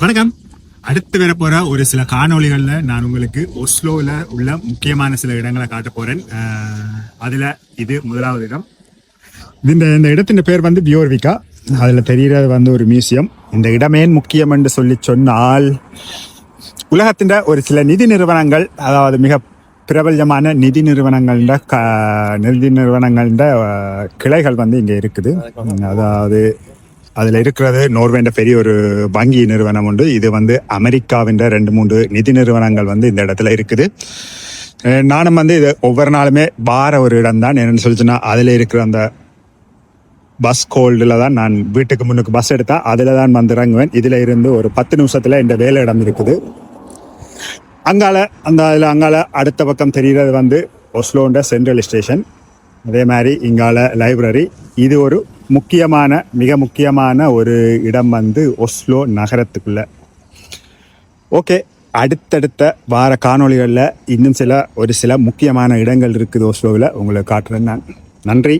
வணக்கம். அடுத்து வர போற ஒரு சில காணொளிகள்ல நான் உங்களுக்கு ஒஸ்லோவில் உள்ள முக்கியமான சில இடங்களை காட்ட போறேன். அதுல இது முதலாவது இடம். இந்த இடத்தின் பேர் வந்து பியோர்விகா. அதுல தெரியறது வந்து ஒரு மியூசியம். இந்த இடமே முக்கியம் என்று சொல்லி சொன்னால், உலகத்தின் ஒரு சில நிதி நிறுவனங்கள், அதாவது மிக பிரபலமான நிதி நிறுவனங்கள கிளைகள் வந்து இங்கே இருக்குது. அதாவது அதில் இருக்கிறது நோர்வேண்ட பெரிய ஒரு வங்கி நிறுவனம் உண்டு. இது வந்து அமெரிக்காவின் 2-3 நிதி நிறுவனங்கள் வந்து இந்த இடத்துல இருக்குது. நானும் வந்து இது ஒவ்வொரு நாளுமே வார ஒரு இடம் தான். என்னென்னு சொல்லிச்சுன்னா, அதில் இருக்கிற அந்த பஸ் கோல்டில் தான் நான் வீட்டுக்கு முன்னுக்கு பஸ் எடுத்தேன். அதில் தான் வந்து இறங்குவேன். இதில் இருந்து ஒரு 10 நிமிஷத்தில் இந்த வேலை இடம் இருக்குது. அங்கால அடுத்த பக்கம் தெரிகிறது வந்து ஒஸ்லோண்ட சென்ட்ரல் ஸ்டேஷன். அதே மாதிரி இங்கால லைப்ரரி. இது ஒரு மிக முக்கியமான ஒரு இடம் வந்து ஒஸ்லோ நகரத்துக்குள்ள. ஓகே, அடுத்தடுத்த வார காணொளிகளில் இன்னும் ஒரு சில முக்கியமான இடங்கள் இருக்குது ஒஸ்லோவில், உங்களுக்கு காட்டுறேன் நான். நன்றி.